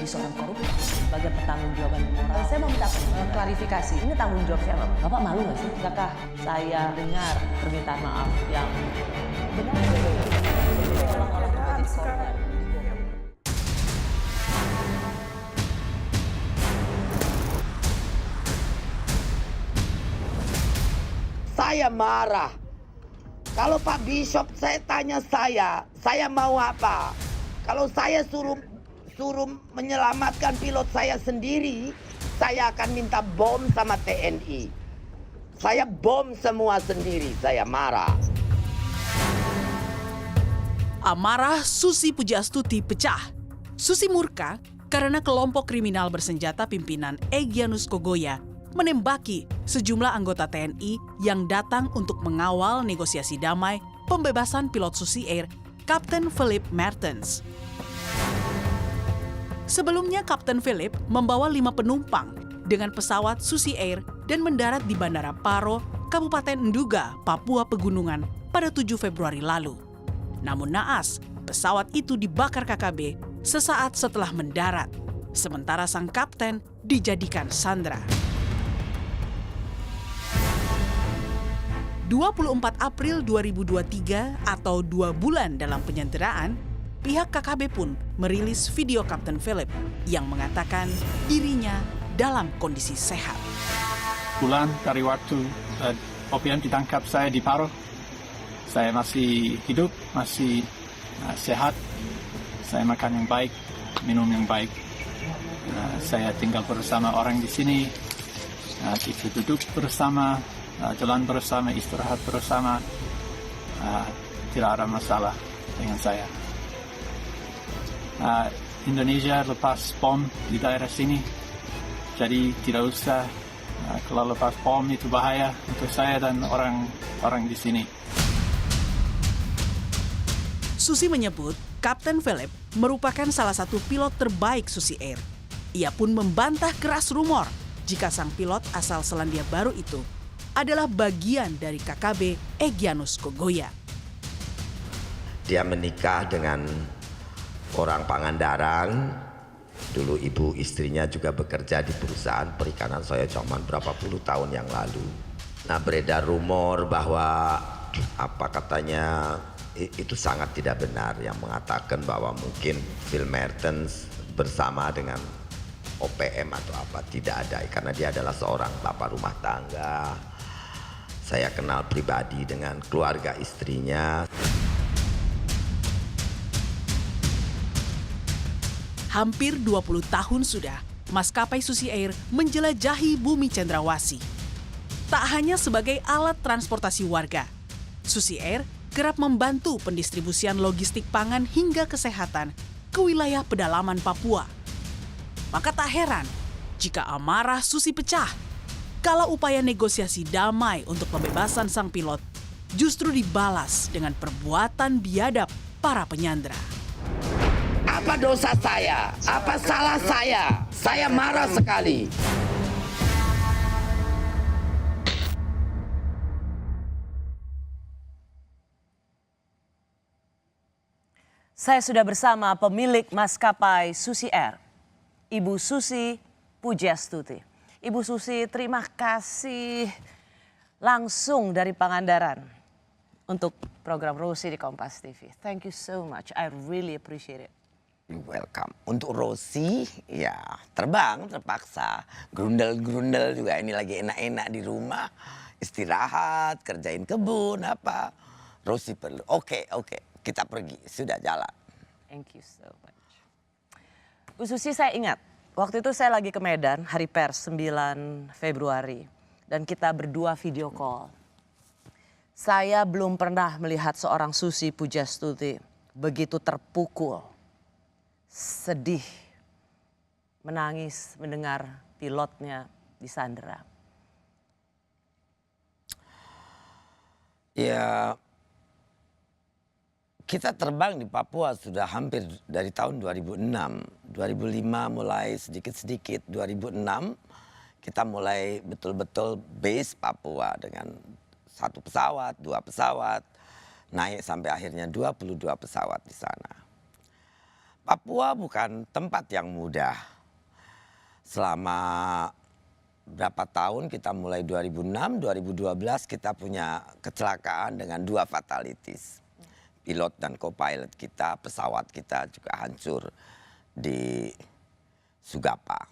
menjadi seorang koruptor sebagai pertanggungjawaban moral. Saya mau minta klarifikasi. Ini tanggung jawab siapa? Bapak malu nggak sih? Apakah saya dengar permintaan maaf yang benar? Saya marah. Kalau Pak Bishop saya tanya saya mau apa? Kalau saya suruh menyelamatkan pilot saya sendiri, saya akan minta bom sama TNI. Saya bom semua sendiri, saya marah. Amarah Susi Pujiastuti pecah. Susi murka karena kelompok kriminal bersenjata pimpinan Egyanus Kogoya menembaki sejumlah anggota TNI yang datang untuk mengawal negosiasi damai pembebasan pilot Susi Air, Kapten Philip Mertens. Sebelumnya Kapten Philip membawa 5 penumpang dengan pesawat Susi Air dan mendarat di Bandara Paro, Kabupaten Nduga, Papua Pegunungan pada 7 Februari lalu. Namun naas, pesawat itu dibakar KKB sesaat setelah mendarat, sementara sang kapten dijadikan sandera. 24 April 2023 atau 2 bulan dalam penyanderaan, pihak KKB pun merilis video Kapten Philip yang mengatakan dirinya dalam kondisi sehat. Bulan dari waktu Opian ditangkap saya di Paro, saya masih hidup, masih sehat. Saya makan yang baik, minum yang baik. Saya tinggal bersama orang di sini, kita duduk bersama, jalan bersama, istirahat bersama. Tidak ada masalah dengan saya. Indonesia lepas bom di daerah sini, jadi tidak usah kalau lepas bom itu bahaya untuk saya dan orang di sini. Susi menyebut Kapten Philip merupakan salah satu pilot terbaik Susi Air. Ia pun membantah keras rumor jika sang pilot asal Selandia Baru itu adalah bagian dari KKB Egyanus Kogoya. Dia menikah dengan orang Pangandaran. Dulu ibu istrinya juga bekerja di perusahaan perikanan saya zaman berapa puluh tahun yang lalu. Nah, beredar rumor bahwa apa katanya itu sangat tidak benar yang mengatakan bahwa mungkin Phil Mertens bersama dengan OPM atau apa. Tidak ada, karena dia adalah seorang bapak rumah tangga. Saya kenal pribadi dengan keluarga istrinya. Hampir 20 tahun sudah maskapai Susi Air menjelajahi bumi cendrawasih. Tak hanya sebagai alat transportasi warga, Susi Air kerap membantu pendistribusian logistik pangan hingga kesehatan ke wilayah pedalaman Papua. Maka tak heran jika amarah Susi pecah kala upaya negosiasi damai untuk pembebasan sang pilot justru dibalas dengan perbuatan biadab para penyandera. Apa dosa saya? Apa salah saya? Saya marah sekali. Saya sudah bersama pemilik maskapai Susi Air, Ibu Susi Pujiastuti. Ibu Susi, terima kasih langsung dari Pangandaran untuk program Rosi di Kompas TV. Thank you so much. I really appreciate it. You're welcome. Untuk Rosi, ya terbang terpaksa. Grundel-grundel juga, ini lagi enak-enak di rumah. Istirahat, kerjain kebun, apa. Rosi perlu. Oke, kita pergi. Sudah jalan. Thank you so much. Bu Susi, saya ingat waktu itu saya lagi ke Medan, hari pers 9 Februari. Dan kita berdua video call. Saya belum pernah melihat seorang Susi Pujiastuti begitu terpukul, sedih, menangis mendengar pilotnya disandera. Ya, kita terbang di Papua sudah hampir dari tahun 2006. 2005 mulai sedikit-sedikit. 2006 kita mulai betul-betul base Papua dengan 1 pesawat, 2 pesawat. Naik sampai akhirnya 22 pesawat di sana. Papua bukan tempat yang mudah. Selama berapa tahun, kita mulai 2006, 2012 kita punya kecelakaan dengan 2 fatalities. Pilot dan co-pilot kita, pesawat kita juga hancur di Sugapa.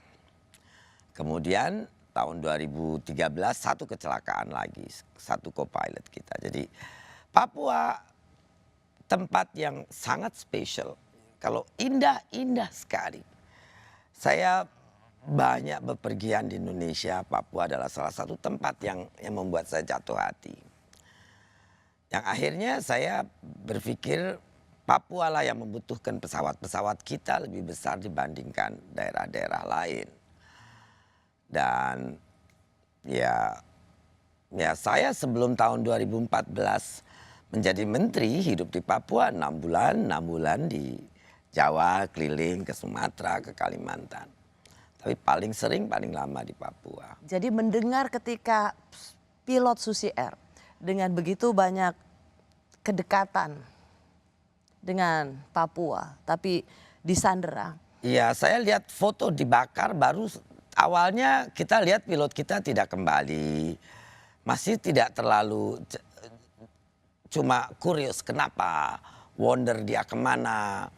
Kemudian tahun 2013 satu kecelakaan lagi, satu co-pilot kita. Jadi Papua tempat yang sangat spesial. Kalau indah sekali. Saya banyak bepergian di Indonesia, Papua adalah salah satu tempat yang membuat saya jatuh hati. Yang akhirnya saya berpikir Papua lah yang membutuhkan pesawat-pesawat kita lebih besar dibandingkan daerah-daerah lain. Dan ya saya sebelum tahun 2014 menjadi menteri hidup di Papua 6 bulan di Jawa, keliling ke Sumatera, ke Kalimantan. Tapi paling sering, paling lama di Papua. Jadi mendengar ketika pilot Susi Air dengan begitu banyak kedekatan dengan Papua, tapi disandera. Iya, saya lihat foto dibakar baru awalnya kita lihat pilot kita tidak kembali. Masih tidak terlalu, cuma kurios kenapa, wonder dia kemana.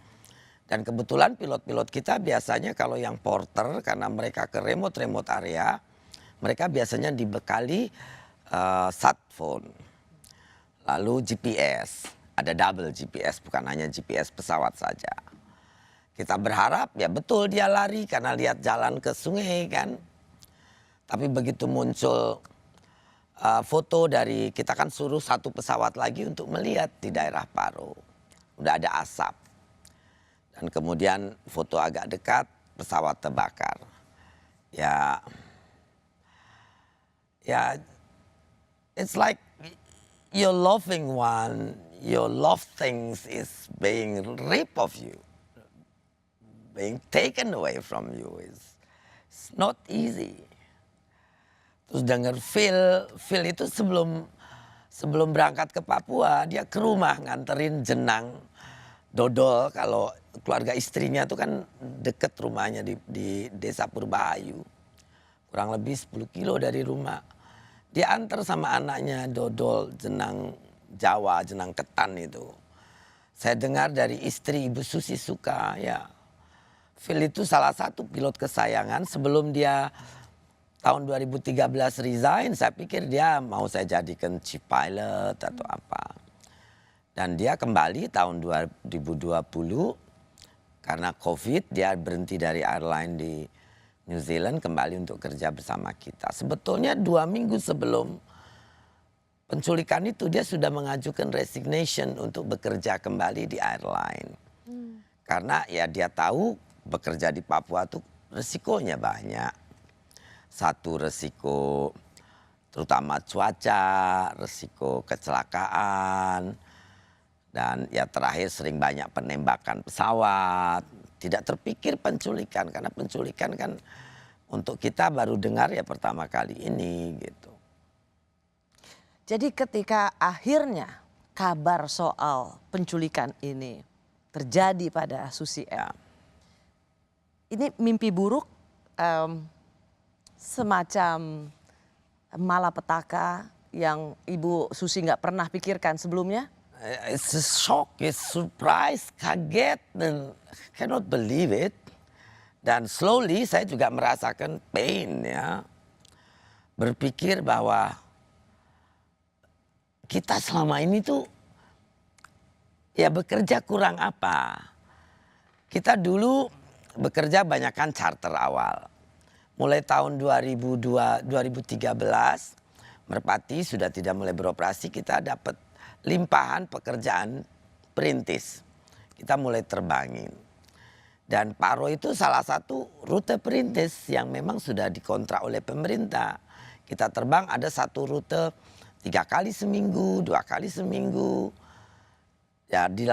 Dan kebetulan pilot-pilot kita biasanya kalau yang porter karena mereka ke remote area, mereka biasanya dibekali sat phone, lalu GPS, ada double GPS bukan hanya GPS pesawat saja. Kita berharap ya betul dia lari karena lihat jalan ke sungai kan. Tapi begitu muncul foto dari kita kan suruh satu pesawat lagi untuk melihat di daerah Paro, udah ada asap. Dan kemudian foto agak dekat, pesawat terbakar. Ya, it's like your loving one, your loved things is being ripped of you, being taken away from you. It's not easy. Terus dengar Phil itu sebelum berangkat ke Papua, dia ke rumah nganterin jenang dodol. Kalau keluarga istrinya itu kan deket rumahnya di Desa Purbahayu. Kurang lebih 10 kilo dari rumah. Dia antar sama anaknya dodol jenang Jawa, jenang ketan itu. Saya dengar dari istri Ibu Susi Suka, ya Phil itu salah satu pilot kesayangan. Sebelum dia tahun 2013 resign, saya pikir dia mau saya jadikan chief pilot atau apa. Dan dia kembali tahun 2020 karena COVID, dia berhenti dari airline di New Zealand, kembali untuk kerja bersama kita. Sebetulnya 2 minggu sebelum penculikan itu dia sudah mengajukan resignation untuk bekerja kembali di airline. Karena ya dia tahu bekerja di Papua itu resikonya banyak. Satu resiko terutama cuaca, resiko kecelakaan. Dan ya terakhir sering banyak penembakan pesawat. Tidak terpikir penculikan. Karena penculikan kan untuk kita baru dengar ya pertama kali ini gitu. Jadi ketika akhirnya kabar soal penculikan ini terjadi pada Susi Air. Ini mimpi buruk semacam malapetaka yang Ibu Susi nggak pernah pikirkan sebelumnya? It's a shock, it's surprise, kaget, dan cannot believe it. Dan slowly saya juga merasakan pain ya. Berpikir bahwa kita selama ini tuh ya bekerja kurang apa. Kita dulu bekerja banyakkan charter awal. Mulai tahun 2013 Merpati sudah tidak mulai beroperasi, kita dapat limpahan pekerjaan perintis. Kita mulai terbangin. Dan Paro itu salah satu rute perintis yang memang sudah dikontrak oleh pemerintah. Kita terbang ada satu rute 3 kali seminggu, 2 kali seminggu. Ya di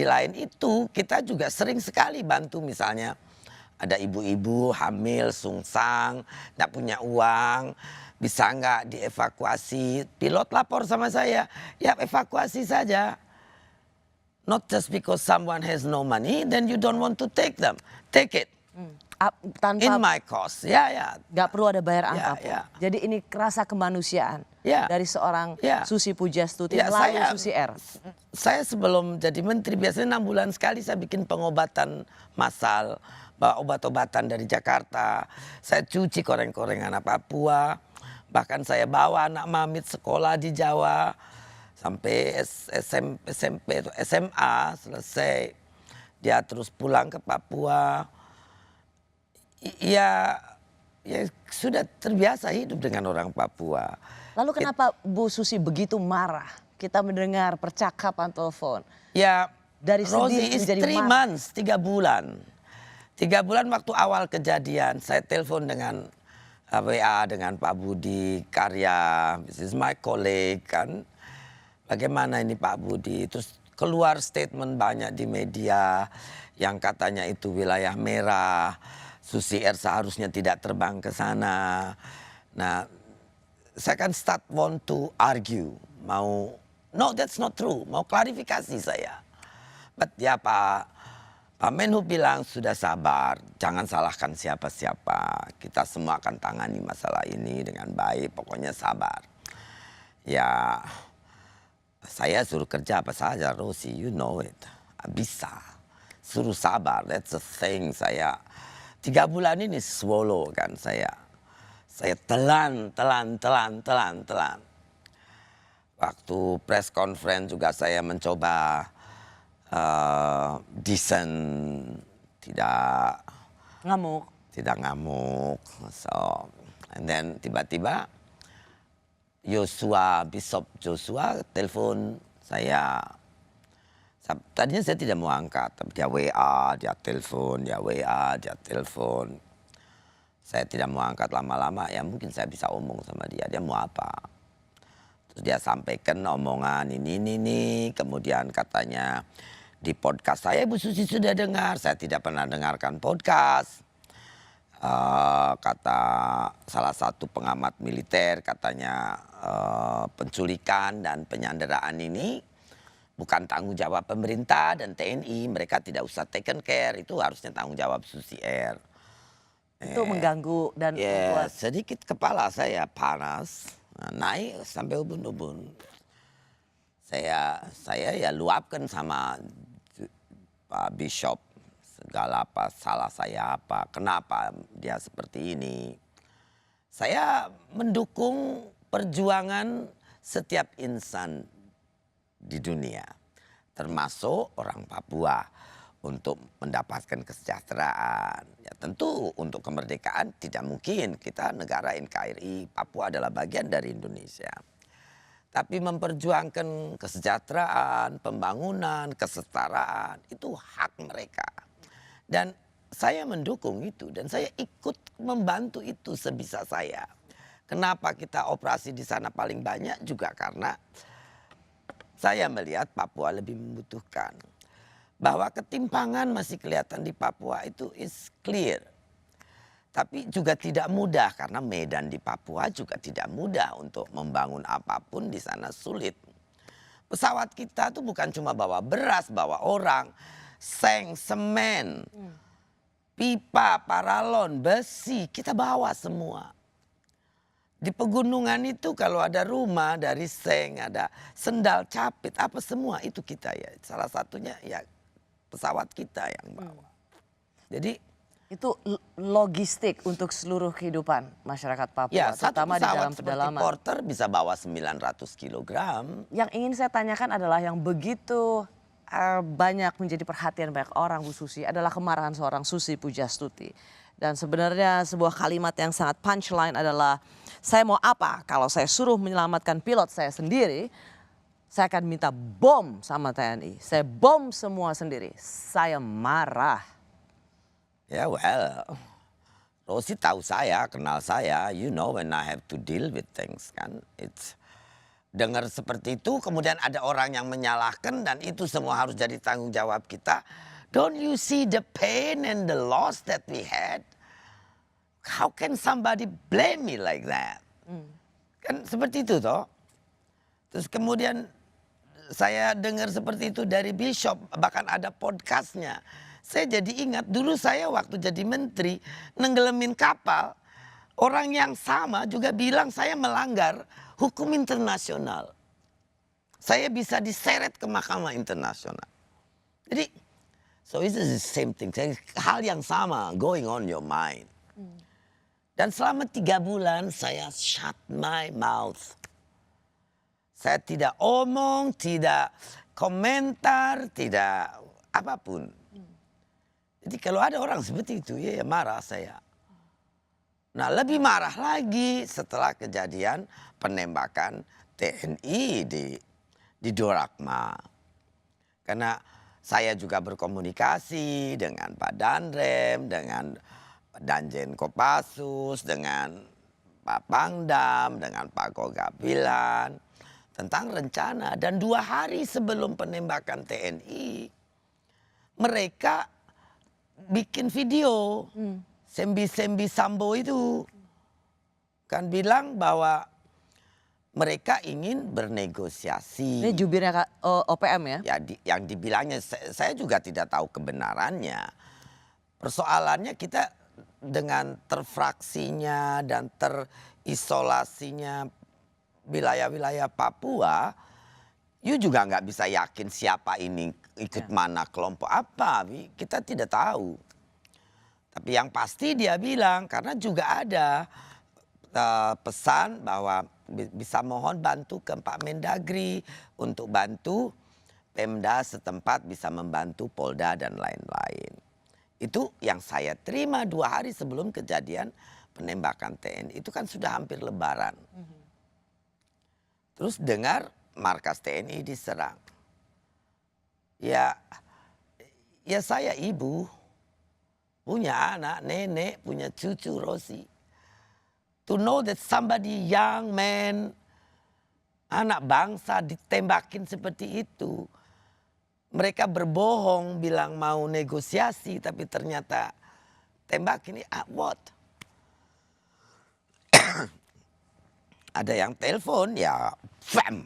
lain itu kita juga sering sekali bantu, misalnya ada ibu-ibu hamil, sungsang, nggak punya uang, bisa nggak dievakuasi. Pilot lapor sama saya, ya evakuasi saja. Not just because someone has no money, then you don't want to take them. Take it. Tanpa In my cost. Ya. nggak perlu ada bayar Ya, apapun. ya. Jadi ini rasa kemanusiaan Ya. dari seorang Ya. Susi Pujastuti Ya, melalui Susi Air. Saya sebelum jadi menteri biasanya 6 bulan sekali saya bikin pengobatan massal, bawa obat-obatan dari Jakarta. Saya cuci koreng-korengan anak Papua. Bahkan saya bawa anak mamit sekolah di Jawa sampai SMP itu SMA selesai. Dia terus pulang ke Papua. Ya sudah terbiasa hidup dengan orang Papua. Lalu kenapa Bu Susi begitu marah? Kita mendengar percakapan telepon. Ya, Dari Rosie sedih is menjadi 3 marah. months, 3 bulan. 3 bulan waktu awal kejadian, saya telepon dengan WA dengan Pak Budi Karya, this is my colleague kan. Bagaimana ini Pak Budi? Terus keluar statement banyak di media yang katanya itu wilayah merah. Susi Air seharusnya tidak terbang ke sana. Nah, saya kan want to argue. No that's not true. Mau klarifikasi saya. But ya Pak Menhub bilang sudah sabar. Jangan salahkan siapa-siapa. Kita semua akan tangani masalah ini dengan baik. Pokoknya sabar. Ya, saya suruh kerja apa saja, Rosie. You know it. Bisa. Suruh sabar. That's the thing saya. 3 bulan ini swallow kan saya. Saya telan. Waktu press conference juga saya mencoba decent, tidak ngamuk. So, and then tiba-tiba Bishop Joshua telepon saya. Tadinya saya tidak mau angkat, tapi dia WA, dia telepon. Saya tidak mau angkat lama-lama, ya mungkin saya bisa omong sama dia mau apa. Terus dia sampaikan omongan ini, kemudian katanya di podcast saya, Bu Susi sudah dengar, saya tidak pernah dengarkan podcast. Kata salah satu pengamat militer, katanya penculikan dan penyanderaan ini bukan tanggung jawab pemerintah dan TNI, mereka tidak usah taken care, itu harusnya tanggung jawab Susi Air. Itu mengganggu dan membuat Sedikit kepala saya panas, naik sampai ubun-ubun. Saya ya luapkan sama Pak Bishop segala apa, salah saya apa, kenapa dia seperti ini. Saya mendukung perjuangan setiap insan di dunia, termasuk orang Papua, untuk mendapatkan kesejahteraan. Ya tentu untuk kemerdekaan tidak mungkin, kita negara NKRI, Papua adalah bagian dari Indonesia. Tapi memperjuangkan kesejahteraan, pembangunan, kesetaraan, itu hak mereka. Dan saya mendukung itu dan saya ikut membantu itu sebisa saya. Kenapa kita operasi di sana paling banyak juga karena saya melihat Papua lebih membutuhkan. Bahwa ketimpangan masih kelihatan di Papua itu is clear. Tapi juga tidak mudah karena medan di Papua juga tidak mudah untuk membangun apapun di sana sulit. Pesawat kita tuh bukan cuma bawa beras, bawa orang, seng, semen, pipa, paralon, besi, kita bawa semua. Di pegunungan itu kalau ada rumah dari seng, ada sendal capit, apa semua itu kita ya. Salah satunya ya pesawat kita yang bawa. Jadi itu logistik untuk seluruh kehidupan masyarakat Papua, ya, satu terutama di pesawat dalam seperti pedalaman. Porter bisa bawa 900 kilogram. Yang ingin saya tanyakan adalah yang begitu banyak menjadi perhatian banyak orang, Bu Susi, adalah kemarahan seorang Susi Pujastuti. Dan sebenarnya sebuah kalimat yang sangat punchline adalah, saya mau apa kalau saya suruh menyelamatkan pilot saya sendiri, saya akan minta bom sama TNI. Saya bom semua sendiri, saya marah. Ya Rosie tahu saya, kenal saya, you know when I have to deal with things kan. It's dengar seperti itu, kemudian ada orang yang menyalahkan dan itu semua harus jadi tanggung jawab kita. Don't you see the pain and the loss that we had? How can somebody blame me like that? Kan seperti itu toh. Terus kemudian saya dengar seperti itu dari Bishop, bahkan ada podcastnya. Saya jadi ingat dulu saya waktu jadi menteri nenggelamin kapal, orang yang sama juga bilang saya melanggar hukum internasional. Saya bisa diseret ke Mahkamah Internasional. Jadi, so it's the same thing. Hal yang sama going on your mind. Dan selama 3 bulan saya shut my mouth. Saya tidak omong, tidak komentar, tidak apapun. Jadi kalau ada orang seperti itu, ya marah saya. Nah, lebih marah lagi setelah kejadian penembakan TNI di Dorakma. Karena saya juga berkomunikasi dengan Pak Danrem, dengan Danjen Kopassus, dengan Pak Pangdam, dengan Pak Kogabilan tentang rencana. Dan 2 hari sebelum penembakan TNI, mereka bikin video. Sembi Sambo itu kan bilang bahwa mereka ingin bernegosiasi. Ini jubirnya OPM ya? Ya, yang dibilangnya saya juga tidak tahu kebenarannya. Persoalannya kita dengan terfraksinya dan terisolasinya wilayah-wilayah Papua, you juga nggak bisa yakin siapa ini ikut mana kelompok apa. Kita tidak tahu. Tapi yang pasti dia bilang, karena juga ada pesan bahwa bisa mohon bantu ke Pak Mendagri untuk bantu Pemda setempat bisa membantu Polda dan lain-lain. Itu yang saya terima 2 hari sebelum kejadian penembakan TNI. Itu kan sudah hampir lebaran. Terus dengar markas TNI diserang. Ya saya ibu, punya anak, nenek, punya cucu Rosi. To know that somebody young man, anak bangsa ditembakin seperti itu. Mereka berbohong bilang mau negosiasi tapi ternyata tembakin. What? Ada yang telepon ya, bam,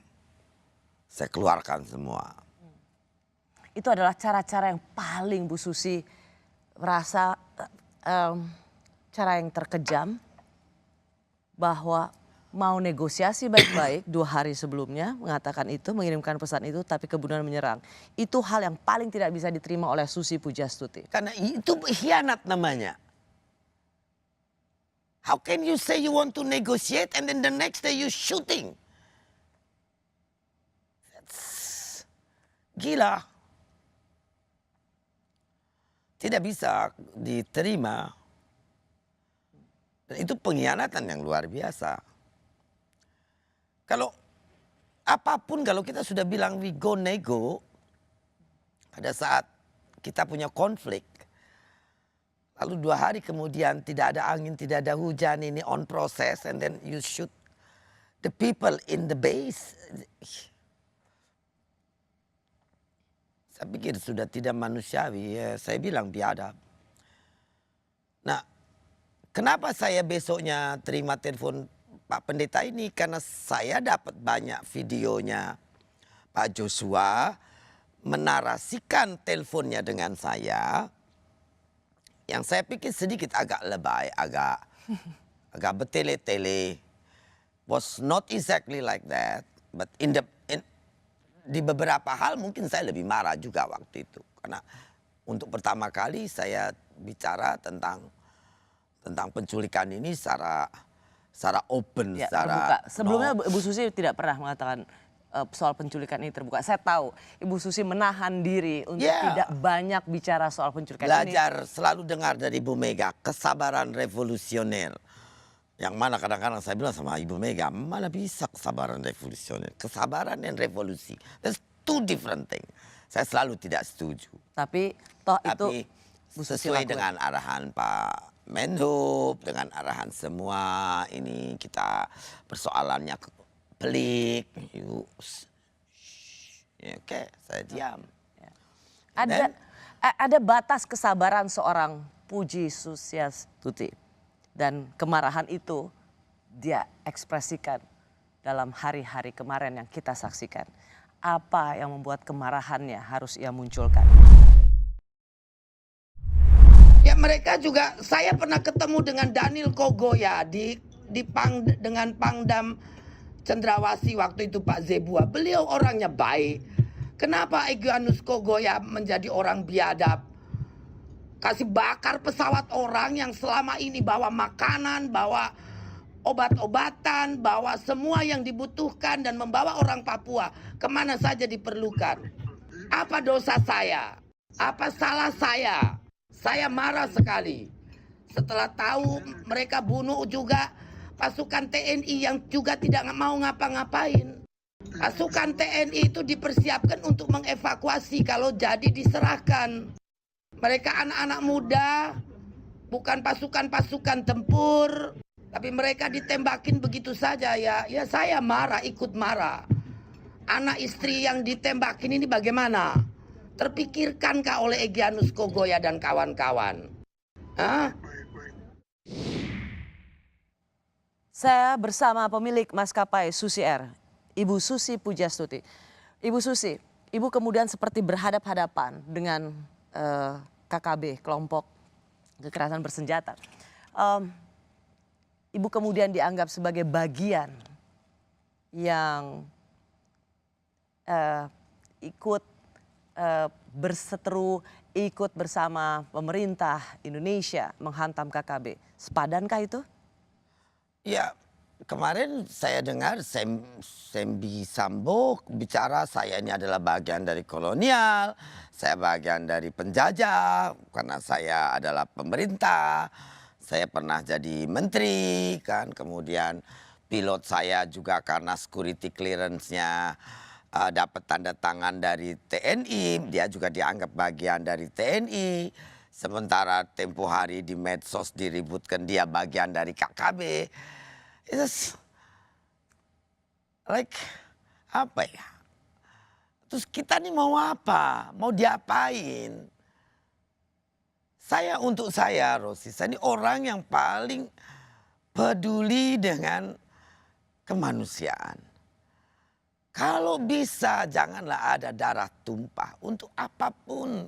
saya keluarkan semua. Itu adalah cara-cara yang paling Bu Susi merasa cara yang terkejam, bahwa mau negosiasi baik-baik 2 hari sebelumnya mengatakan itu, mengirimkan pesan itu, tapi kemudian menyerang. Itu hal yang paling tidak bisa diterima oleh Susi Pujastuti. Karena itu khianat namanya. How can you say you want to negotiate and then the next day you shooting? That's gila. Tidak bisa diterima. Dan itu pengkhianatan yang luar biasa. Kalau apapun, kalau kita sudah bilang we go nego, pada saat kita punya konflik, lalu 2 hari kemudian tidak ada angin, tidak ada hujan, ini on process, and then you shoot the people in the base. Saya pikir sudah tidak manusiawi, ya, saya bilang biadab. Nah, kenapa saya besoknya terima telepon Pak Pendeta ini? Karena saya dapat banyak videonya Pak Joshua menarasikan teleponnya dengan saya. Yang saya pikir sedikit agak lebay, agak bertele-tele. Was not exactly like that. But di beberapa hal mungkin saya lebih marah juga waktu itu. Karena untuk pertama kali saya bicara tentang penculikan ini secara open, Ya, secara terbuka. Sebelumnya Ibu Susi tidak pernah mengatakan soal penculikan ini terbuka. Saya tahu Ibu Susi menahan diri untuk tidak banyak bicara soal penculikan ini. Belajar selalu dengar dari Ibu Mega, kesabaran revolusioner. Yang mana kadang-kadang saya bilang sama Ibu Mega, mana bisa kesabaran revolusioner? Kesabaran dan revolusi, that's 2 different things. Saya selalu tidak setuju. Tapi toh itu Bu Susi sesuai lakukan. dengan arahan Pak Menhub, dengan arahan semua ini kita persoalannya pelik. Oke, saya diam. Ada batas kesabaran seorang Puji Susiastuti, dan kemarahan itu dia ekspresikan dalam hari-hari kemarin yang kita saksikan. apa yang membuat kemarahannya harus ia munculkan? Ya mereka juga, saya pernah ketemu dengan Daniel Kogoya dengan Pangdam Cendrawasih waktu itu Pak Zebua. Beliau orangnya baik. Kenapa Egyanus Kogoya menjadi orang biadab? Kasih bakar pesawat orang yang selama ini bawa makanan, bawa obat-obatan, bawa semua yang dibutuhkan dan membawa orang Papua kemana saja diperlukan. Apa dosa saya? Apa salah saya? Saya marah sekali. Setelah tahu mereka bunuh juga pasukan TNI yang juga tidak mau ngapa-ngapain. Pasukan TNI itu dipersiapkan untuk mengevakuasi kalau jadi diserahkan. Mereka anak-anak muda, bukan pasukan-pasukan tempur, tapi mereka ditembakin begitu saja ya. Ya saya marah, ikut marah. Anak istri yang ditembakin ini bagaimana? Terpikirkankah oleh Egyanus Kogoya dan kawan-kawan? Hah? Saya bersama pemilik maskapai Susi Air, Ibu Susi Pujastuti. Ibu Susi, Ibu kemudian seperti berhadap-hadapan dengan KKB, kelompok kekerasan bersenjata. Ibu kemudian dianggap sebagai bagian yang ikut berseteru, ikut bersama pemerintah Indonesia menghantam KKB. Sepadankah itu? Ya, kemarin saya dengar Sembi Sambo bicara saya ini adalah bagian dari kolonial, saya bagian dari penjajah karena saya adalah pemerintah, saya pernah jadi menteri kan, kemudian pilot saya juga karena security clearance-nya dapat tanda tangan dari TNI, dia juga dianggap bagian dari TNI. Sementara tempo hari di medsos diributkan dia bagian dari KKB. It's like apa ya? Terus kita nih mau apa? Mau diapain? Untuk saya Rosi, saya ini orang yang paling peduli dengan kemanusiaan. Kalau bisa janganlah ada darah tumpah untuk apapun.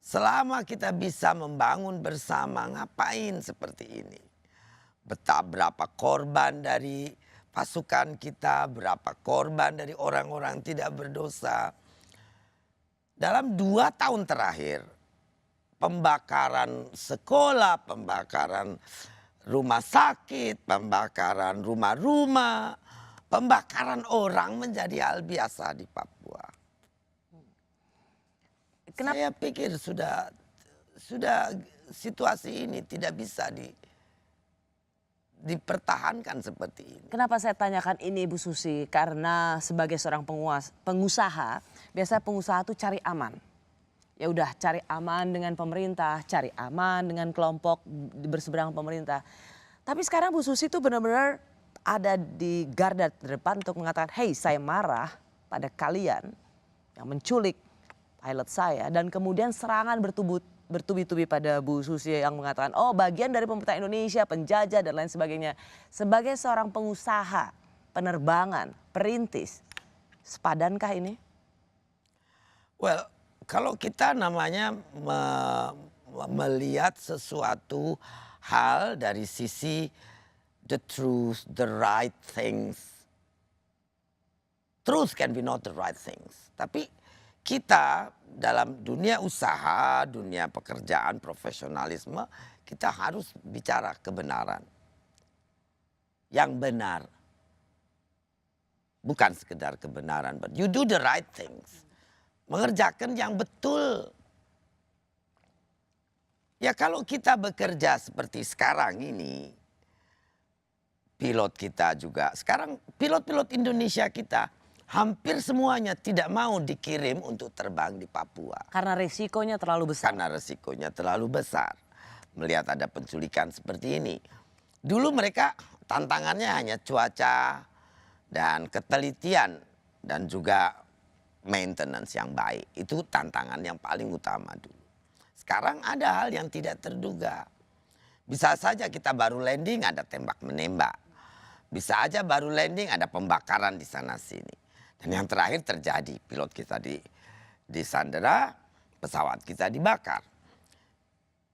Selama kita bisa membangun bersama, ngapain seperti ini? Berapa korban dari pasukan kita, berapa korban dari orang-orang tidak berdosa. Dalam 2 tahun terakhir, pembakaran sekolah, pembakaran rumah sakit, pembakaran rumah-rumah, pembakaran orang menjadi hal biasa di Papua. Kenapa? Saya pikir sudah situasi ini tidak bisa dipertahankan seperti ini. Kenapa saya tanyakan ini Ibu Susi? Karena sebagai seorang pengusaha, biasanya pengusaha tuh cari aman. Ya udah cari aman dengan pemerintah, cari aman dengan kelompok berseberang pemerintah. Tapi sekarang Bu Susi tuh benar-benar ada di garda terdepan untuk mengatakan, hey saya marah pada kalian yang menculik pilot saya. Dan kemudian serangan bertubi-tubi pada Bu Susi yang mengatakan, oh bagian dari pemerintah Indonesia, penjajah dan lain sebagainya. Sebagai seorang pengusaha, penerbangan, perintis, sepadankah ini? Well, kalau kita namanya melihat sesuatu hal dari sisi the truth, the right things. Truth can be not the right things. Tapi kita dalam dunia usaha, dunia pekerjaan, profesionalisme, kita harus bicara kebenaran. Yang benar. Bukan sekedar kebenaran, but you do the right things. Mengerjakan yang betul. Ya kalau kita bekerja seperti sekarang ini, pilot kita juga. Sekarang pilot-pilot Indonesia kita hampir semuanya tidak mau dikirim untuk terbang di Papua. Karena resikonya terlalu besar. Karena resikonya terlalu besar. Melihat ada penculikan seperti ini. Dulu mereka tantangannya hanya cuaca dan ketelitian dan juga maintenance yang baik. Itu tantangan yang paling utama dulu. Sekarang ada hal yang tidak terduga. Bisa saja kita baru landing ada tembak menembak. Bisa aja baru landing ada pembakaran di sana sini. Dan yang terakhir terjadi, pilot kita disandera, pesawat kita dibakar.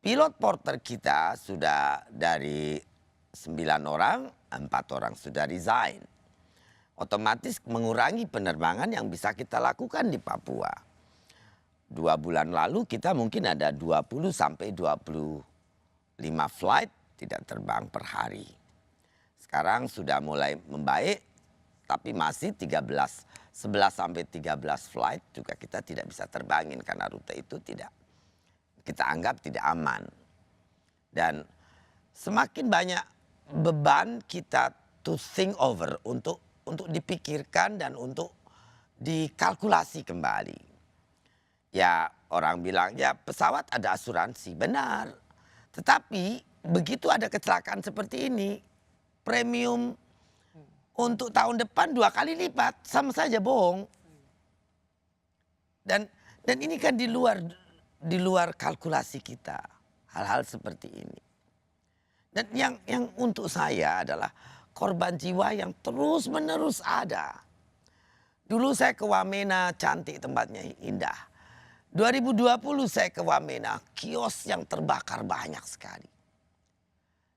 Pilot porter kita sudah dari 9 orang, 4 orang sudah resign. Otomatis mengurangi penerbangan yang bisa kita lakukan di Papua. 2 bulan lalu kita mungkin ada 20 sampai 25 flight tidak terbang per hari. Sekarang sudah mulai membaik, tapi masih 11 sampai 13 flight juga kita tidak bisa terbangin karena rute itu tidak kita anggap tidak aman. Dan semakin banyak beban kita to think over untuk dipikirkan dan untuk dikalkulasi kembali. Ya orang bilang ya pesawat ada asuransi, benar. Tetapi begitu ada kecelakaan seperti ini, premium untuk tahun depan 2 kali lipat, sama saja bohong. Dan ini kan di luar kalkulasi kita, hal-hal seperti ini. Dan yang untuk saya adalah korban jiwa yang terus-menerus ada. Dulu saya ke Wamena, cantik tempatnya, indah. 2020 saya ke Wamena, kios yang terbakar banyak sekali.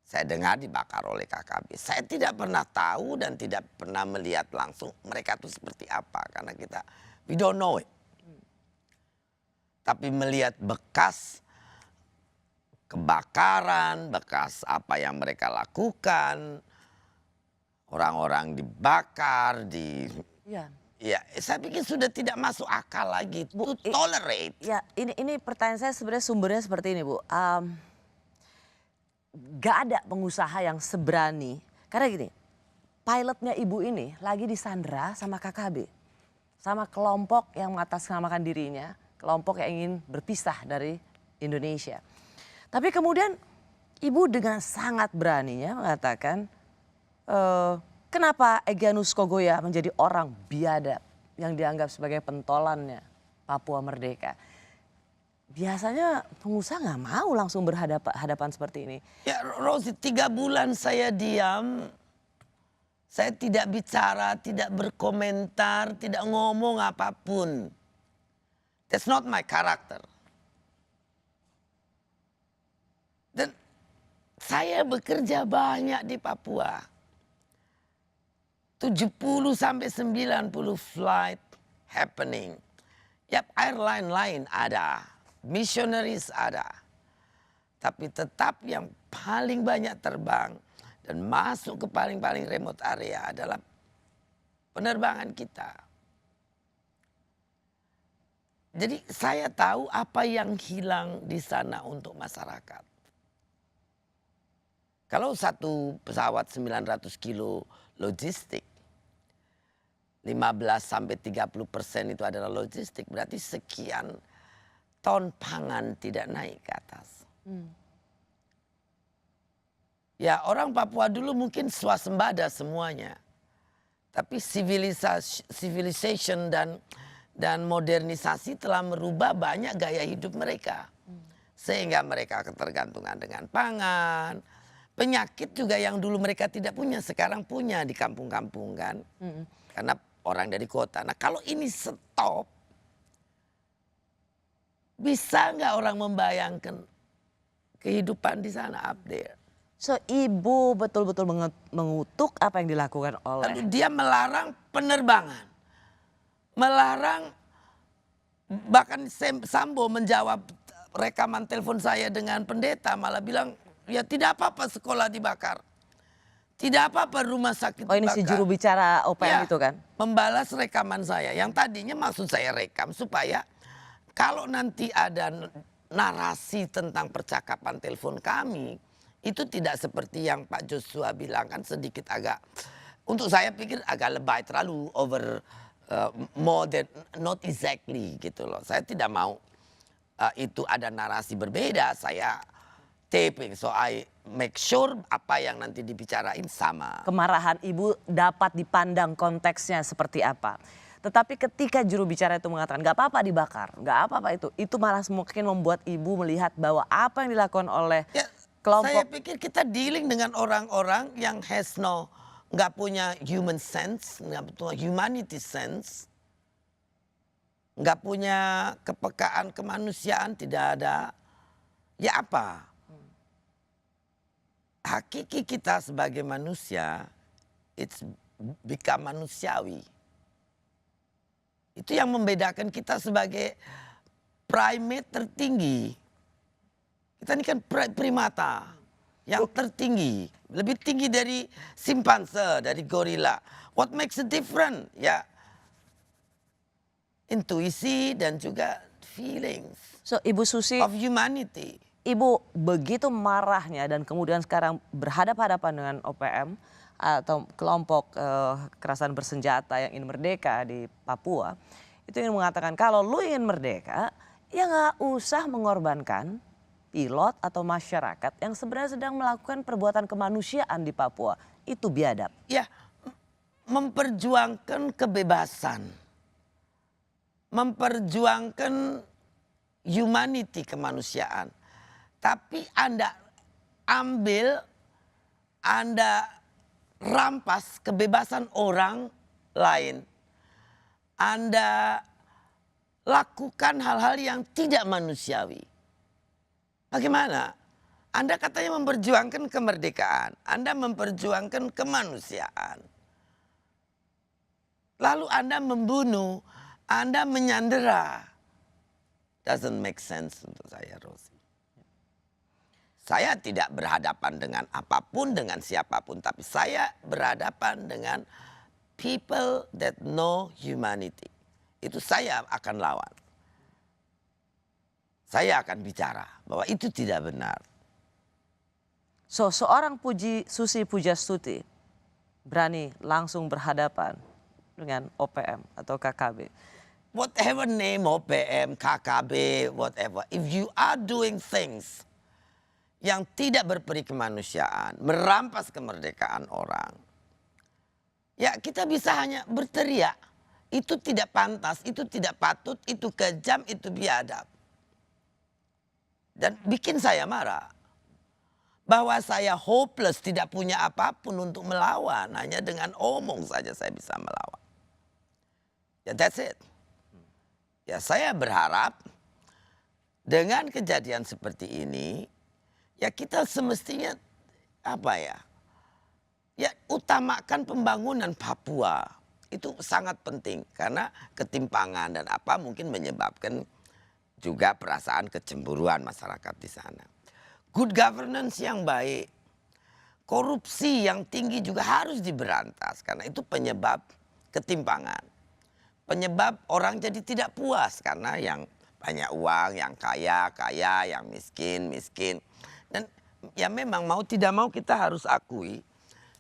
Saya dengar dibakar oleh KKB. Saya tidak pernah tahu dan tidak pernah melihat langsung mereka itu seperti apa. Karena we don't know it. Tapi melihat bekas kebakaran, bekas apa yang mereka lakukan. Orang-orang dibakar, ya, saya pikir sudah tidak masuk akal lagi to tolerate. Ya, ini pertanyaan saya sebenarnya sumbernya seperti ini, Bu. Gak ada pengusaha yang seberani. Karena gini, pilotnya ibu ini lagi disandera sama KKB. Sama kelompok yang mengatasnamakan dirinya. Kelompok yang ingin berpisah dari Indonesia. Tapi kemudian ibu dengan sangat beraninya mengatakan, kenapa Egyanus Kogoya menjadi orang biadab yang dianggap sebagai pentolannya Papua Merdeka. Biasanya pengusaha nggak mau langsung berhadapan seperti ini. Ya Rosi, 3 bulan saya diam. Saya tidak bicara, tidak berkomentar, tidak ngomong apapun. That's not my character. Dan saya bekerja banyak di Papua. 70 sampai 90 flight happening. Yap, airline lain ada. Missionaries ada. Tapi tetap yang paling banyak terbang dan masuk ke paling-paling remote area adalah penerbangan kita. Jadi saya tahu apa yang hilang di sana untuk masyarakat. Kalau satu pesawat 900 kilo logistik, 15 sampai 30% itu adalah logistik, berarti sekian ton pangan tidak naik ke atas. Ya orang Papua dulu mungkin swasembada semuanya. Tapi civilization dan modernisasi telah merubah banyak gaya hidup mereka. Sehingga mereka ketergantungan dengan pangan. Penyakit juga yang dulu mereka tidak punya, sekarang punya di kampung-kampung kan. Karena orang dari kota. Nah kalau ini stop, bisa nggak orang membayangkan kehidupan di sana up there? So ibu betul-betul mengutuk apa yang dilakukan oleh. Lalu dia melarang penerbangan. Melarang, bahkan Sambo menjawab rekaman telepon saya dengan pendeta. Malah bilang, ya tidak apa-apa sekolah dibakar. Tidak apa-apa rumah sakit dibakar. Oh ini si juru bicara OPM ya, itu kan? Membalas rekaman saya. Yang tadinya maksud saya rekam supaya kalau nanti ada narasi tentang percakapan telepon kami, itu tidak seperti yang Pak Joshua bilang kan sedikit agak, untuk saya pikir agak lebay, terlalu over, more than, not exactly gitu loh. Saya tidak mau itu ada narasi berbeda, saya taping, so I make sure apa yang nanti dibicarain sama. Kemarahan ibu dapat dipandang konteksnya seperti apa. Tetapi ketika juru bicara itu mengatakan nggak apa-apa dibakar, nggak apa-apa itu malah mungkin membuat ibu melihat bahwa apa yang dilakukan oleh ya, kelompok. Saya pikir kita dealing dengan orang-orang yang has no nggak punya human sense, nggak punya humanity sense, nggak punya kepekaan kemanusiaan, tidak ada. Ya apa? Hakiki kita sebagai manusia, it's become manusiawi. Itu yang membedakan kita sebagai primate tertinggi. Kita ini kan primata yang tertinggi, lebih tinggi dari simpanse, dari gorila. What makes it different? Ya, intuisi dan juga feelings So Ibu Susi, of humanity. Ibu begitu marahnya dan kemudian sekarang berhadapan-hadapan dengan OPM atau kelompok kekerasan bersenjata yang ingin merdeka di Papua, itu ingin mengatakan kalau lu ingin merdeka, ya nggak usah mengorbankan pilot atau masyarakat yang sebenarnya sedang melakukan perbuatan kemanusiaan di Papua. Itu biadab. Ya, memperjuangkan kebebasan, memperjuangkan humanity, kemanusiaan. Tapi Anda ambil, Anda rampas kebebasan orang lain. Anda lakukan hal-hal yang tidak manusiawi. Bagaimana? Anda katanya memperjuangkan kemerdekaan. Anda memperjuangkan kemanusiaan. Lalu Anda membunuh, Anda menyandera. Doesn't make sense untuk saya, Rosi. Saya tidak berhadapan dengan apapun, dengan siapapun. Tapi saya berhadapan dengan people that know humanity. Itu saya akan lawan. Saya akan bicara bahwa itu tidak benar. So seorang Susi Pujastuti berani langsung berhadapan dengan OPM atau KKB. Whatever name OPM, KKB, whatever. If you are doing things yang tidak berperi kemanusiaan, merampas kemerdekaan orang, ya kita bisa hanya berteriak. Itu tidak pantas, itu tidak patut, itu kejam, itu biadab. Dan bikin saya marah. Bahwa saya hopeless, tidak punya apapun untuk melawan. Hanya dengan omong saja saya bisa melawan. Ya that's it. Ya saya berharap dengan kejadian seperti ini, ya kita semestinya apa ya? Ya utamakan pembangunan Papua. Itu sangat penting karena ketimpangan dan apa mungkin menyebabkan juga perasaan kecemburuan masyarakat di sana. Good governance yang baik, korupsi yang tinggi juga harus diberantas karena itu penyebab ketimpangan. Penyebab orang jadi tidak puas karena yang banyak uang, yang kaya, yang miskin. Dan ya memang mau tidak mau kita harus akui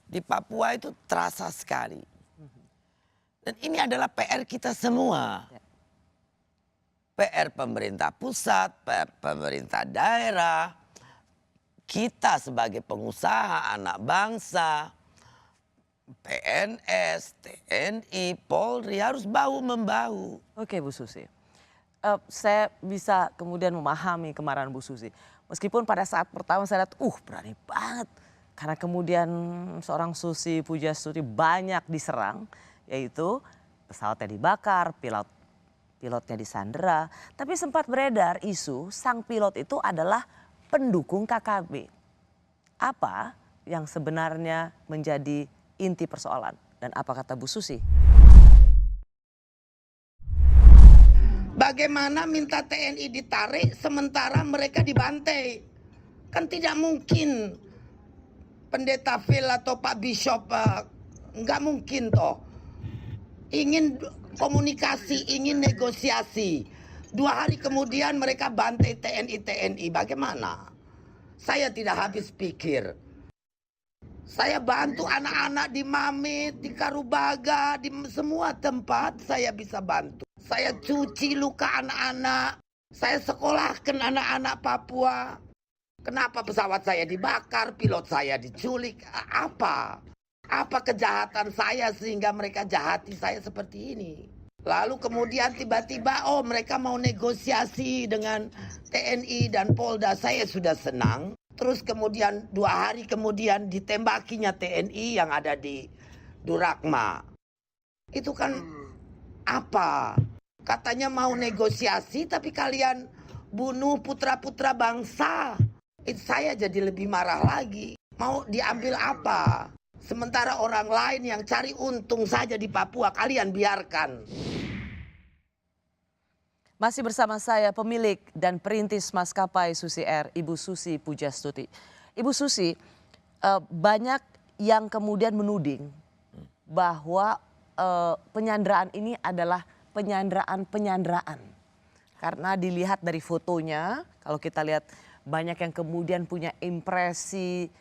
di Papua itu terasa sekali. Dan ini adalah PR kita semua. PR pemerintah pusat, PR pemerintah daerah, kita sebagai pengusaha, anak bangsa, PNS, TNI, Polri harus bahu-membahu. Oke Bu Susi, saya bisa kemudian memahami kemarahan Bu Susi. Meskipun pada saat pertama saya lihat, berani banget. Karena kemudian seorang Susi Pujastuti banyak diserang, yaitu pesawatnya dibakar, pilotnya disandera. Tapi sempat beredar isu sang pilot itu adalah pendukung KKB. Apa yang sebenarnya menjadi inti persoalan dan apa kata Bu Susi? Bagaimana minta TNI ditarik sementara mereka dibantai? Kan tidak mungkin pendeta Phil atau Pak Bishop, nggak mungkin toh. Ingin komunikasi, ingin negosiasi. 2 hari kemudian mereka bantai TNI. Bagaimana? Saya tidak habis pikir. Saya bantu anak-anak di Mamit, di Karubaga, di semua tempat saya bisa bantu. Saya cuci luka anak-anak. Saya sekolahkan anak-anak Papua. Kenapa pesawat saya dibakar, pilot saya diculik? Apa? Apa kejahatan saya sehingga mereka jahati saya seperti ini? Lalu kemudian tiba-tiba mereka mau negosiasi dengan TNI dan Polda. Saya sudah senang. Terus kemudian 2 hari kemudian ditembakinya TNI yang ada di Durakma. Itu kan apa? Katanya mau negosiasi tapi kalian bunuh putra-putra bangsa. Saya jadi lebih marah lagi. Mau diambil apa? Sementara orang lain yang cari untung saja di Papua, kalian biarkan. Masih bersama saya pemilik dan perintis maskapai Susi Air, Ibu Susi Pujastuti. Ibu Susi, banyak yang kemudian menuding bahwa penyanderaan ini adalah penyanderaan. Karena dilihat dari fotonya, kalau kita lihat banyak yang kemudian punya impresi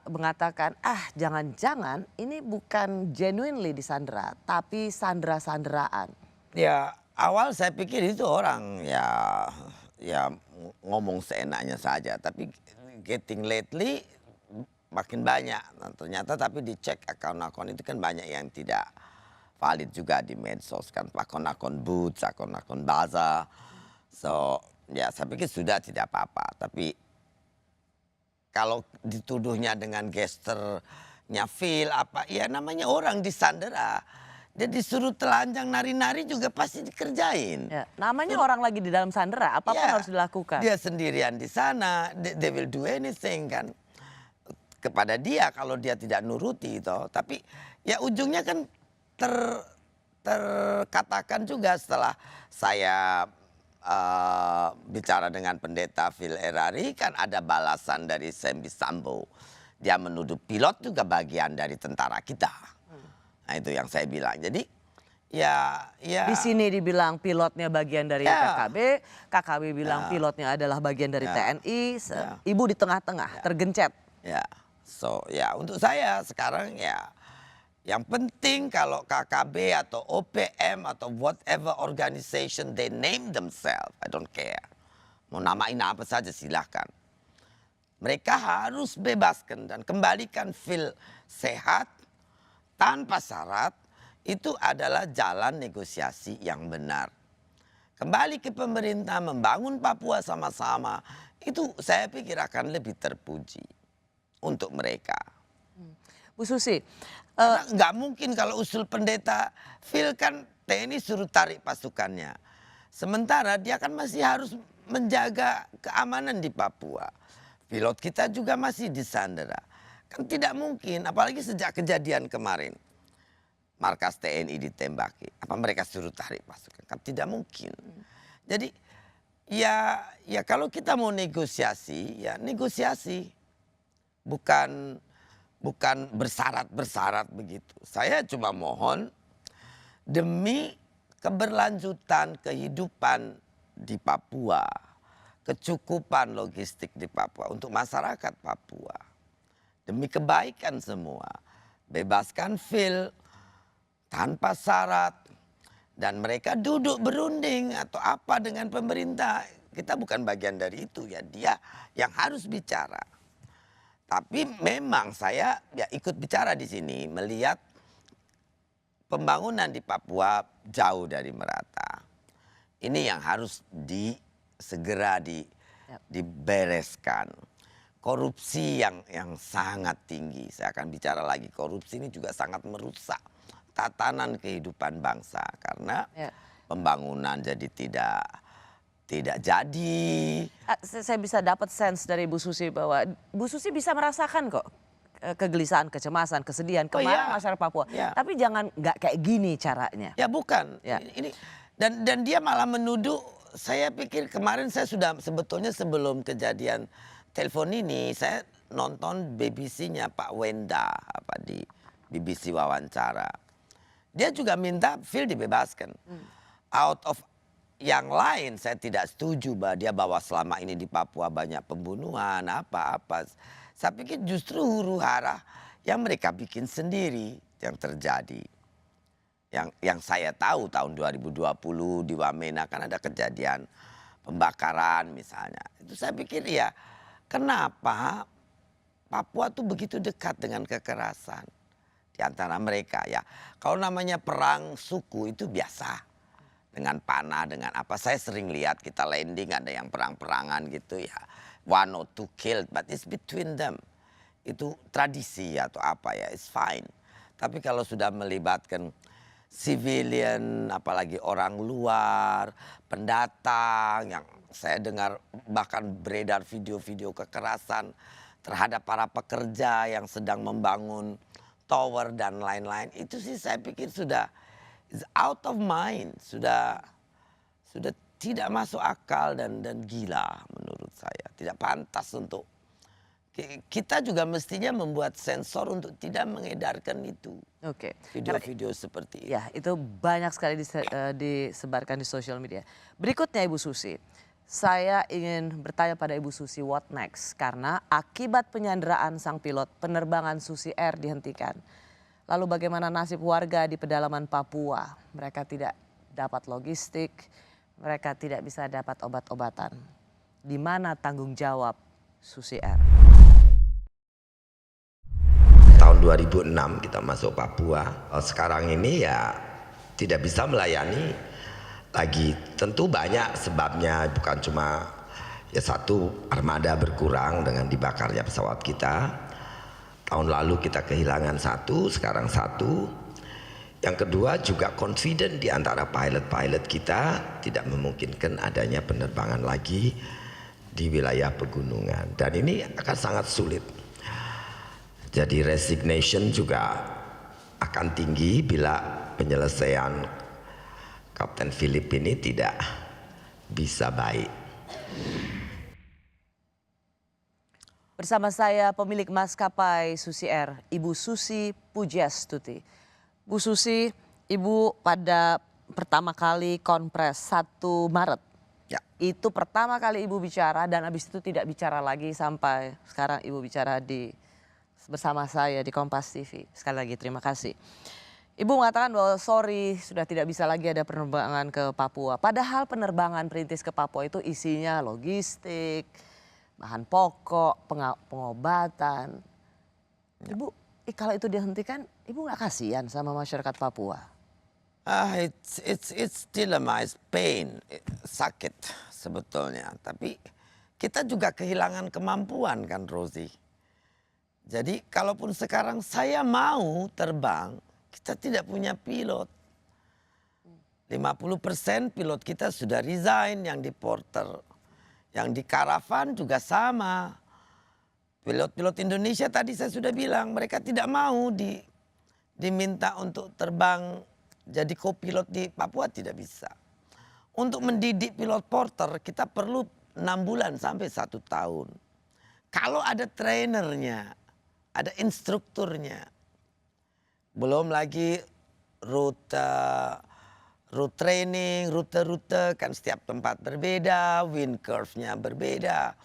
mengatakan, jangan-jangan ini bukan genuinely disandera, tapi sandera-sanderaan. Ya, awal saya pikir itu orang ya ngomong seenaknya saja, tapi getting lately makin banyak. Nah, ternyata tapi dicek akun-akun itu kan banyak yang tidak valid juga di medsos kan, akun-akun Boots, akun-akun Baza. So, ya saya pikir sudah tidak apa-apa, tapi kalau dituduhnya dengan gesternya Phil ya namanya orang disandera. Dia disuruh telanjang nari-nari juga pasti dikerjain. Ya, namanya orang lagi di dalam sandera, apapun harus dilakukan. Dia sendirian di sana, they will do anything kan. Kepada dia kalau dia tidak nuruti itu. Tapi ya ujungnya kan terkatakan juga setelah saya bicara dengan pendeta Phil Erari, kan ada balasan dari Sembi Sambo. Dia menuduh pilot juga bagian dari tentara kita. Nah itu yang saya bilang. Jadi ya. Di sini dibilang pilotnya bagian dari KKB bilang pilotnya adalah bagian dari TNI. Ibu di tengah-tengah, tergencet. Ya, so ya untuk saya sekarang ya. Yang penting kalau KKB atau OPM atau whatever organization they name themselves, I don't care. Mau namain apa saja silahkan. Mereka harus bebaskan dan kembalikan Phil sehat tanpa syarat. Itu adalah jalan negosiasi yang benar. Kembali ke pemerintah membangun Papua sama-sama. Itu saya pikir akan lebih terpuji untuk mereka. Bu Susi. Nggak mungkin kalau usul pendeta Phil kan TNI suruh tarik pasukannya. Sementara dia kan masih harus menjaga keamanan di Papua. Pilot kita juga masih disandera. Kan tidak mungkin, apalagi sejak kejadian kemarin. Markas TNI ditembaki. Apa mereka suruh tarik pasukan? Kan tidak mungkin. Jadi ya kalau kita mau negosiasi, ya negosiasi. Bukan bersyarat begitu. Saya cuma mohon demi keberlanjutan kehidupan di Papua, kecukupan logistik di Papua untuk masyarakat Papua. Demi kebaikan semua, bebaskan Phil tanpa syarat dan mereka duduk berunding atau apa dengan pemerintah. Kita bukan bagian dari itu ya, dia yang harus bicara. Tapi memang saya ya ikut bicara di sini melihat pembangunan di Papua jauh dari merata. Ini yang harus segera dibereskan. Korupsi yang sangat tinggi. Saya akan bicara lagi, korupsi ini juga sangat merusak tatanan kehidupan bangsa karena pembangunan jadi tidak jadi. Saya bisa dapat sense dari Bu Susi bahwa Bu Susi bisa merasakan kok kegelisahan, kecemasan, kesedihan kemarin masyarakat Papua. Tapi jangan nggak kayak gini caranya. Ya bukan. Ini dan dia malah menuduh. Saya pikir kemarin saya sudah sebetulnya sebelum kejadian telepon ini saya nonton BBC-nya Pak Wenda di BBC wawancara. Dia juga minta Phil dibebaskan. Out of yang lain saya tidak setuju bahwa selama ini di Papua banyak pembunuhan apa-apa. Saya pikir justru huru hara yang mereka bikin sendiri yang terjadi. Yang saya tahu tahun 2020 di Wamena kan ada kejadian pembakaran misalnya. Itu saya pikir ya kenapa Papua tuh begitu dekat dengan kekerasan di antara mereka ya. Kalau namanya perang suku itu biasa. Dengan panah, dengan apa. Saya sering lihat kita landing ada yang perang-perangan gitu ya. 1 or 2 killed, but it's between them. Itu tradisi atau apa ya, it's fine. Tapi kalau sudah melibatkan civilian, apalagi orang luar, pendatang, yang saya dengar bahkan beredar video-video kekerasan terhadap para pekerja yang sedang membangun tower dan lain-lain, itu sih saya pikir sudah is out of mind, sudah tidak masuk akal dan gila menurut saya. Tidak pantas untuk kita juga mestinya membuat sensor untuk tidak mengedarkan itu. Oke. Video-video seperti itu. Ya, itu banyak sekali disebarkan di sosial media. Berikutnya Ibu Susi, saya ingin bertanya pada Ibu Susi what next? Karena akibat penyanderaan sang pilot, penerbangan Susi Air dihentikan. Lalu bagaimana nasib warga di pedalaman Papua? Mereka tidak dapat logistik, mereka tidak bisa dapat obat-obatan. Di mana tanggung jawab Susi Air? Tahun 2006 kita masuk Papua. Sekarang ini ya tidak bisa melayani lagi. Tentu banyak sebabnya, bukan cuma ya satu, armada berkurang dengan dibakarnya pesawat kita. Tahun lalu kita kehilangan satu, sekarang satu. Yang kedua juga confident di antara pilot-pilot kita tidak memungkinkan adanya penerbangan lagi di wilayah pegunungan. Dan ini akan sangat sulit. Jadi resignation juga akan tinggi bila penyelesaian Kapten Philip ini tidak bisa baik. Bersama saya pemilik maskapai Susi Air, Ibu Susi Pujastuti. Bu Susi, Ibu pada pertama kali konpres 1 Maret. Ya. Itu pertama kali Ibu bicara dan habis itu tidak bicara lagi sampai sekarang Ibu bicara bersama saya di Kompas TV. Sekali lagi terima kasih. Ibu mengatakan bahwa sorry sudah tidak bisa lagi ada penerbangan ke Papua. Padahal penerbangan perintis ke Papua itu isinya logistik, bahan pokok, pengobatan. Ibu, kalau itu dihentikan, Ibu nggak kasihan sama masyarakat Papua? It's still my pain, sakit sebetulnya. Tapi kita juga kehilangan kemampuan kan, Rosie. Jadi kalaupun sekarang saya mau terbang, kita tidak punya pilot. 50% pilot kita sudah resign, yang di Porter. Yang di Caravan juga sama. Pilot-pilot Indonesia tadi saya sudah bilang, mereka tidak mau diminta untuk terbang jadi co-pilot di Papua, tidak bisa. Untuk mendidik pilot Porter kita perlu 6 bulan sampai 1 tahun. Kalau ada trainernya, ada instrukturnya. Belum lagi rute training, rute-rute kan setiap tempat berbeda, wind curve-nya berbeda.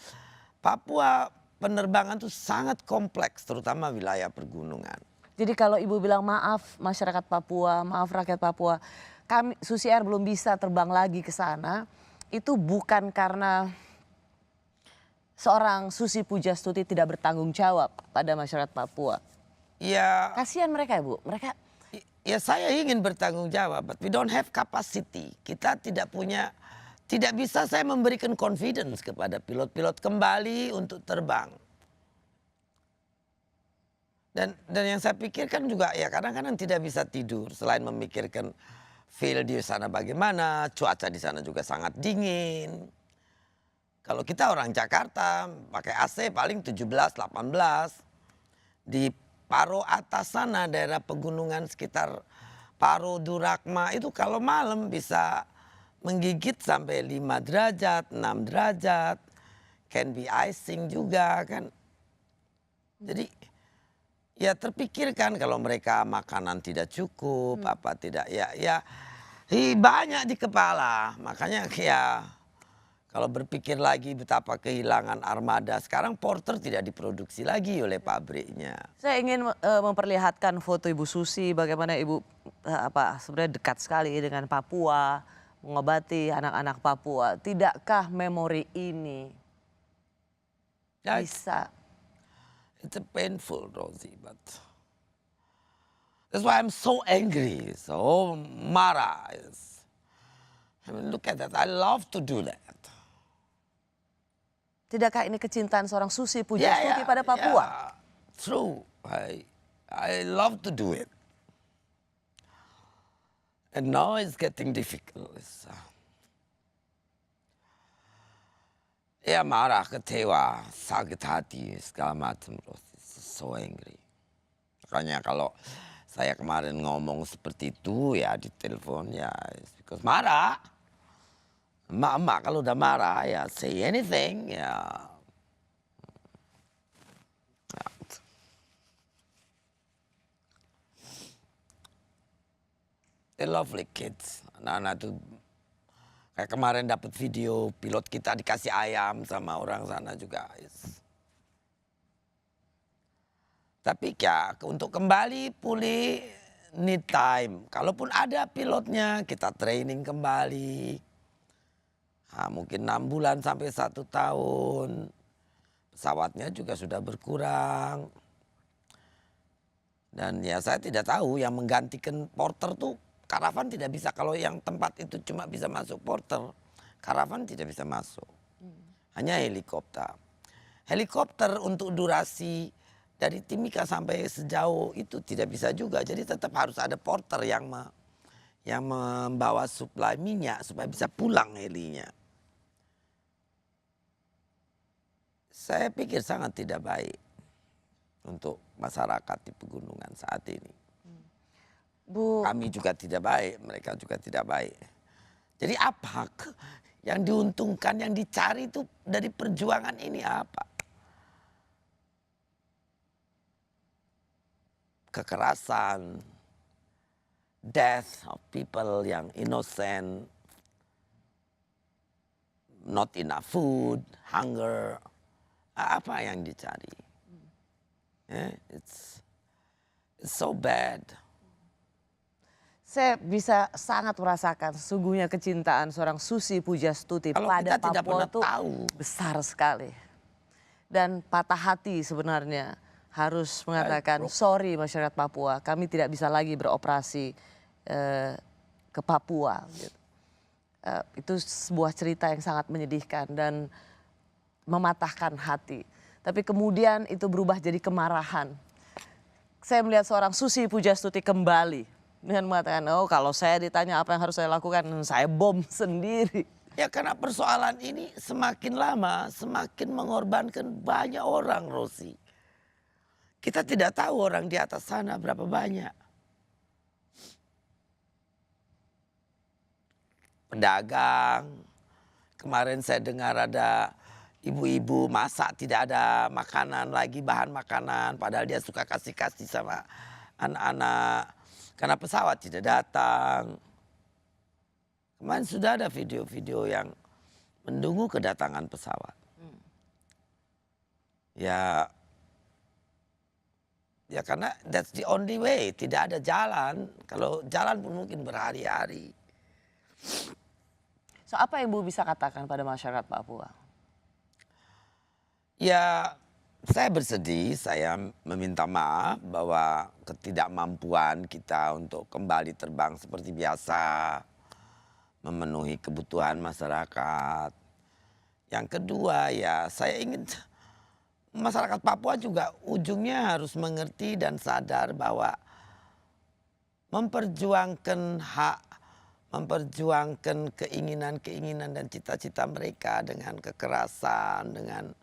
Papua penerbangan itu sangat kompleks, terutama wilayah pergunungan. Jadi kalau Ibu bilang maaf masyarakat Papua, maaf rakyat Papua, kami Susi Air belum bisa terbang lagi ke sana, itu bukan karena seorang Susi Pujastuti tidak bertanggung jawab pada masyarakat Papua. Ya, Kasihan mereka ya Bu, mereka ya saya ingin bertanggung jawab, but we don't have capacity. Kita tidak bisa saya memberikan confidence kepada pilot-pilot kembali untuk terbang. Dan yang saya pikirkan juga ya kadang-kadang tidak bisa tidur selain memikirkan field di sana bagaimana, cuaca di sana juga sangat dingin. Kalau kita orang Jakarta pakai AC paling 17-18. Di Paro atas sana daerah pegunungan sekitar Paro, Durakma itu kalau malam bisa menggigit sampai 5 derajat, 6 derajat. Can be icing juga kan. Jadi ya terpikirkan kalau mereka makanan tidak cukup, apa tidak ya banyak di kepala. Makanya ya kalau berpikir lagi betapa kehilangan armada, sekarang Porter tidak diproduksi lagi oleh pabriknya. saya ingin memperlihatkan foto Ibu Susi bagaimana Ibu sebenarnya dekat sekali dengan Papua, mengobati anak-anak Papua. Tidakkah memori ini bisa? It's a painful, Rosie, but that's why I'm so angry, so marah. I mean, look at that. I love to do that. Tidakkah ini kecintaan seorang Susi Pujastuti pada Papua? Yeah, true. I love to do it. And now it's getting difficult. Ya marah, kecewa, sakit hati, segala macam. So angry. Makanya kalau saya kemarin ngomong seperti itu ya di telepon ya, because marah. Emak-emak kalau udah marah ya say anything ya. They're lovely kids. Anak-anak tuh kayak kemarin dapat video pilot kita dikasih ayam sama orang sana juga. Tapi ya untuk kembali pulih need time. Kalaupun ada pilotnya kita training kembali. Nah, mungkin 6 bulan sampai 1 tahun. Pesawatnya juga sudah berkurang. Dan ya saya tidak tahu yang menggantikan porter tuh karavan tidak bisa. Kalau yang tempat itu cuma bisa masuk porter, karavan tidak bisa masuk. Hanya helikopter. Helikopter untuk durasi dari Timika sampai sejauh itu tidak bisa juga. Jadi tetap harus ada porter yang membawa suplai minyak supaya bisa pulang helinya. Saya pikir sangat tidak baik untuk masyarakat di pegunungan saat ini. Bu, Kami juga tidak baik, mereka juga tidak baik. Jadi apa yang diuntungkan, yang dicari itu dari perjuangan ini apa? Kekerasan, death of people yang innocent, not enough food, hunger, apa yang dicari? It's so bad. saya bisa sangat merasakan sesungguhnya kecintaan seorang Susi Pujastuti Kalau pada kita tidak Papua pernah itu tahu. besar sekali. Dan patah hati sebenarnya harus mengatakan sorry masyarakat Papua, kami tidak bisa lagi beroperasi ke Papua. Gitu. Itu sebuah cerita yang sangat menyedihkan dan mematahkan hati. Tapi kemudian itu berubah jadi kemarahan. Saya melihat seorang Susi Pujastuti kembali dengan mengatakan, oh kalau saya ditanya apa yang harus saya lakukan, saya bom sendiri. Ya karena persoalan ini semakin lama semakin mengorbankan banyak orang, Rosi. Kita tidak tahu orang di atas sana berapa banyak. Pedagang, kemarin saya dengar ada ibu-ibu masak tidak ada makanan lagi, bahan makanan. Padahal dia suka kasih-kasih sama anak-anak. Karena pesawat tidak datang. Kemarin sudah ada video-video yang menunggu kedatangan pesawat. Ya karena that's the only way. Tidak ada jalan. Kalau jalan pun mungkin berhari-hari. So apa yang Bu bisa katakan pada masyarakat Papua? Ya saya bersedih, saya meminta maaf bahwa ketidakmampuan kita untuk kembali terbang seperti biasa, memenuhi kebutuhan masyarakat. Yang kedua ya saya ingin masyarakat Papua juga ujungnya harus mengerti dan sadar bahwa memperjuangkan hak, memperjuangkan keinginan-keinginan dan cita-cita mereka dengan kekerasan, dengan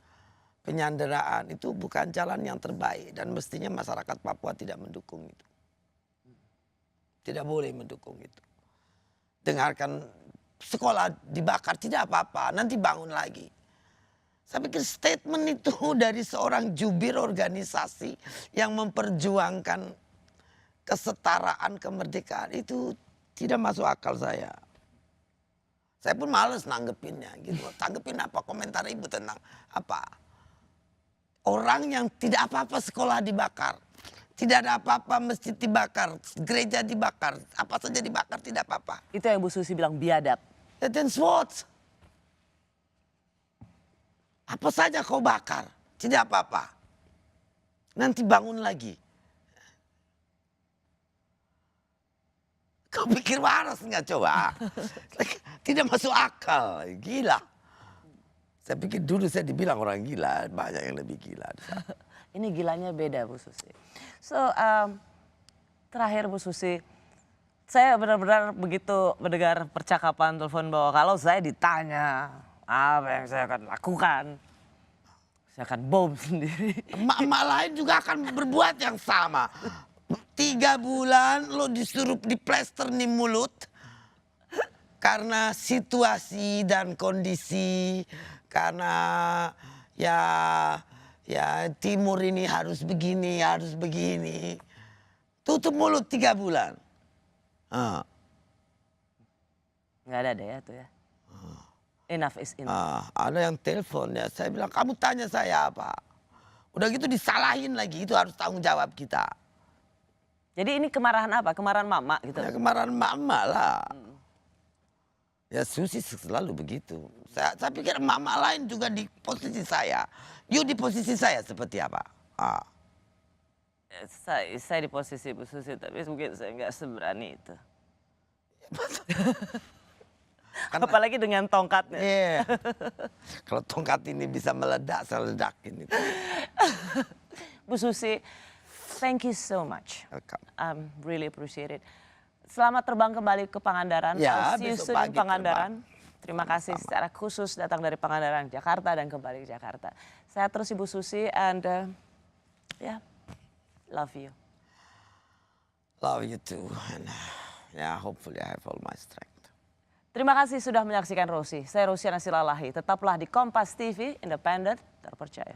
penyanderaan itu bukan jalan yang terbaik dan mestinya masyarakat Papua tidak mendukung itu. Tidak boleh mendukung itu. Dengarkan sekolah dibakar tidak apa-apa, nanti bangun lagi. Saya pikir statement itu dari seorang jubir organisasi yang memperjuangkan kesetaraan, kemerdekaan itu tidak masuk akal saya. Saya pun males nanggepinnya gitu. Tanggepin apa, komentar ibu tentang apa. Orang yang tidak apa-apa sekolah dibakar. Tidak ada apa-apa masjid dibakar, gereja dibakar, apa saja dibakar tidak apa-apa. Itu yang Bu Susi bilang biadab. Then what? Apa saja kau bakar, tidak apa-apa. Nanti bangun lagi. Kau pikir waras nggak coba? Tidak masuk akal, gila. Saya pikir dulu saya dibilang orang gila, banyak yang lebih gila. Ini gilanya beda Bu Susi. So terakhir Bu Susi, Saya benar-benar begitu mendengar percakapan telepon bahwa kalau saya ditanya apa yang saya akan lakukan, saya akan bom sendiri. Emak-emak lain juga akan berbuat yang sama. 3 bulan lo disuruh diplester nih mulut. Karena situasi dan kondisi. Karena ya timur ini harus begini, harus begini. Tutup mulut 3 bulan. Nggak ada deh ya tuh ya. Enough is enough. Ada yang telepon ya, saya bilang kamu tanya saya apa. Udah gitu disalahin lagi, itu harus tanggung jawab kita. Jadi ini kemarahan apa? Kemarahan mama gitu? Ya kemarahan mama lah. Ya Susi selalu begitu. Saya pikir mama lain juga di posisi saya. You di posisi saya seperti apa? Saya di posisi Bu Susi, tapi mungkin saya nggak seberani itu. Apalagi dengan tongkatnya. Iya. Kalau tongkat ini bisa meledak, saya ledakin itu. Bu Susi, thank you so much. Welcome. Really appreciate it. Selamat terbang kembali ke Pangandaran. Ya, I'll see you besok soon in pagi Pangandaran. Terima kasih secara khusus datang dari Pangandaran, Jakarta dan kembali ke Jakarta. Saya terus Ibu Susi and love you. Love you too. And hopefully I have all my strength. Terima kasih sudah menyaksikan Rosi. Saya Rosiana Silalahi. Tetaplah di Kompas TV, independen, terpercaya.